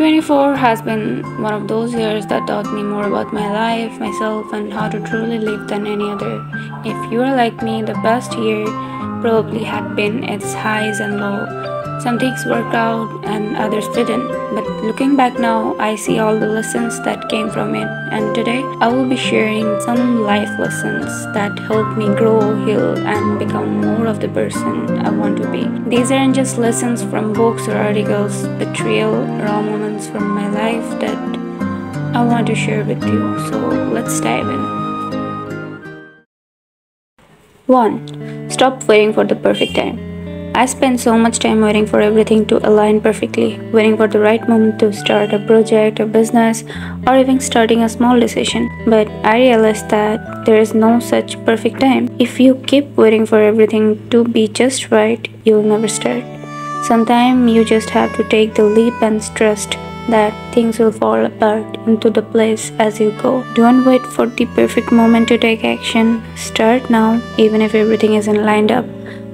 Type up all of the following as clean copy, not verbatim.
2024 has been one of those years that taught me more about my life, myself, and how to truly live than any other. If you are like me, the past year probably had been its highs and lows. Some things worked out and others didn't. But looking back now, I see all the lessons that came from it. And today, I will be sharing some life lessons that helped me grow, heal, and become more of the person I want to be. These aren't just lessons from books or articles, but real, raw moments from my life that I want to share with you. So let's dive in. 1. Stop waiting for the perfect time. I spent so much time waiting for everything to align perfectly, waiting for the right moment to start a project, a business, or even starting a small decision. But I realized that there is no such perfect time. If you keep waiting for everything to be just right, you'll never start. Sometimes you just have to take the leap and trust that things will fall apart into the place as you go. Don't wait for the perfect moment to take action. Start now, even if everything isn't lined up.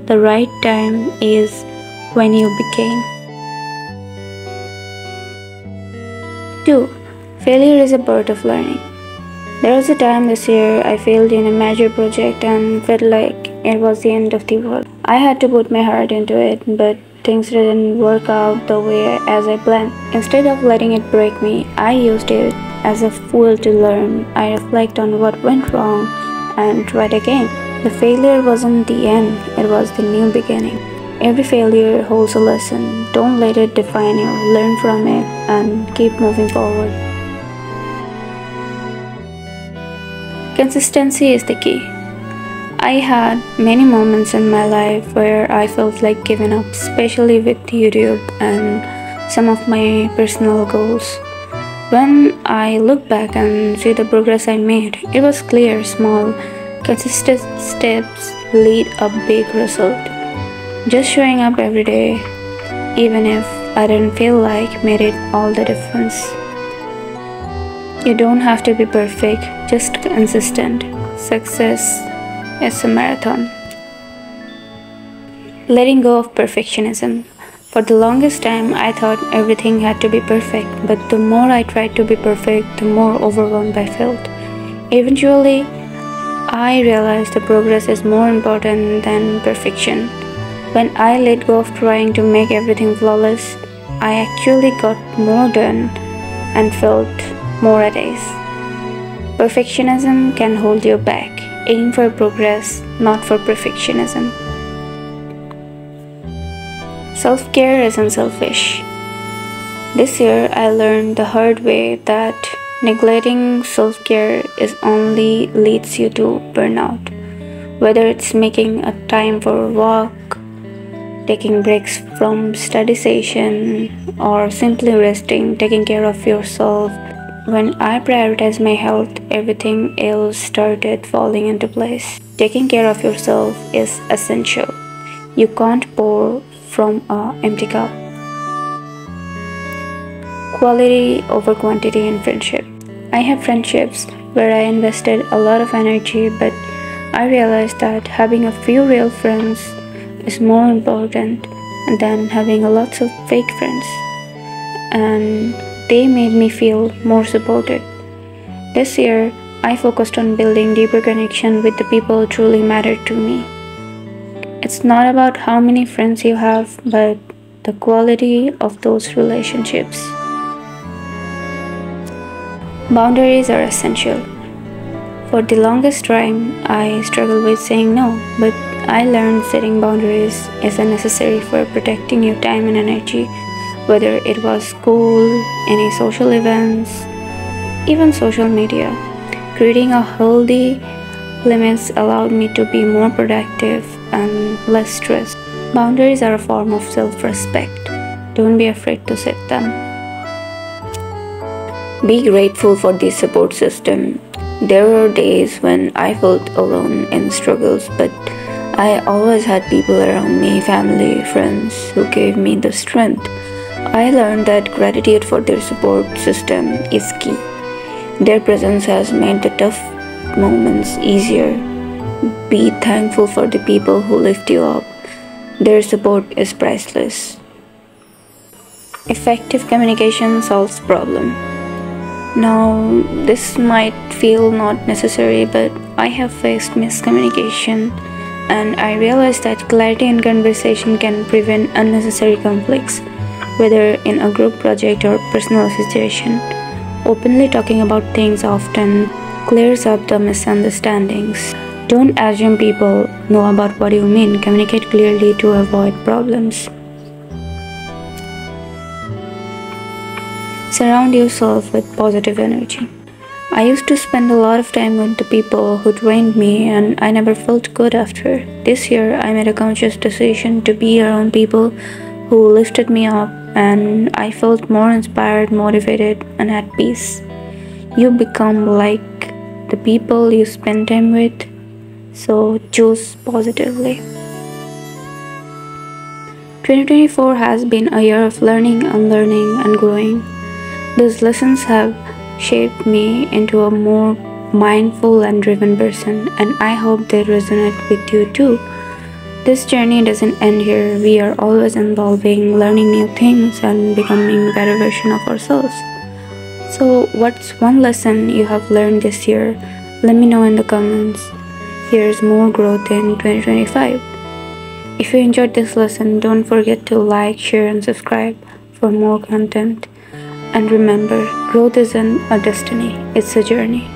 The right time is when you begin. 2. Failure is a part of learning. There was a time this year I failed in a major project and felt like it was the end of the world. I had to put my heart into it, but things didn't work out the way as I planned. Instead of letting it break me, I used it as a fuel to learn. I reflect on what went wrong and tried again. The failure wasn't the end, it was the new beginning. Every failure holds a lesson. Don't let it define you. Learn from it and keep moving forward. Consistency is the key. I had many moments in my life where I felt like giving up, especially with YouTube and some of my personal goals. When I look back and see the progress I made, it was clear, small, consistent steps lead a big result. Just showing up every day, even if I didn't feel like, made it all the difference. You don't have to be perfect, just consistent. Success is a marathon. Letting go of perfectionism. For the longest time, I thought everything had to be perfect, but the more I tried to be perfect, the more overwhelmed I felt. Eventually, I realized the progress is more important than perfection. When I let go of trying to make everything flawless, I actually got more done and felt more at ease. Perfectionism can hold you back. Aim for progress, not for perfectionism. Self-care isn't selfish. This year, I learned the hard way that neglecting self-care is only leads you to burnout. Whether it's making a time for a walk, taking breaks from study session, or simply resting, taking care of yourself. When I prioritized my health, everything else started falling into place. Taking care of yourself is essential. You can't pour from an empty cup. Quality over quantity in friendship. I have friendships where I invested a lot of energy, but I realized that having a few real friends is more important than having lots of fake friends. And they made me feel more supported. This year, I focused on building deeper connection with the people who truly mattered to me. It's not about how many friends you have, but the quality of those relationships. Boundaries are essential. For the longest time, I struggled with saying no, but I learned setting boundaries is necessary for protecting your time and energy, whether it was school, any social events, even social media. Creating a healthy limits allowed me to be more productive and less stressed. Boundaries are a form of self-respect. Don't be afraid to set them. Be grateful for the support system. There were days when I felt alone in struggles, but I always had people around me, family, friends, who gave me the strength. I learned that gratitude for their support system is key. Their presence has made the tough moments easier. Be thankful for the people who lift you up. Their support is priceless. Effective communication solves problem. Now, this might feel not necessary, but I have faced miscommunication, and I realized that clarity in conversation can prevent unnecessary conflicts, whether in a group project or personal situation. Openly talking about things often clears up the misunderstandings. Don't assume people know about what you mean. Communicate clearly to avoid problems. Surround yourself with positive energy. I used to spend a lot of time with the people who drained me, and I never felt good after. This year, I made a conscious decision to be around people who lifted me up, and I felt more inspired, motivated, and at peace. You become like the people you spend time with, so choose positively. 2024 has been a year of learning, unlearning, and growing. Those lessons have shaped me into a more mindful and driven person, and I hope they resonate with you too. This journey doesn't end here. We are always evolving, learning new things, and becoming a better version of ourselves. So, what's one lesson you have learned this year? Let me know in the comments. Here's more growth in 2025. If you enjoyed this lesson, don't forget to like, share, and subscribe for more content. And remember, growth isn't a destiny, it's a journey.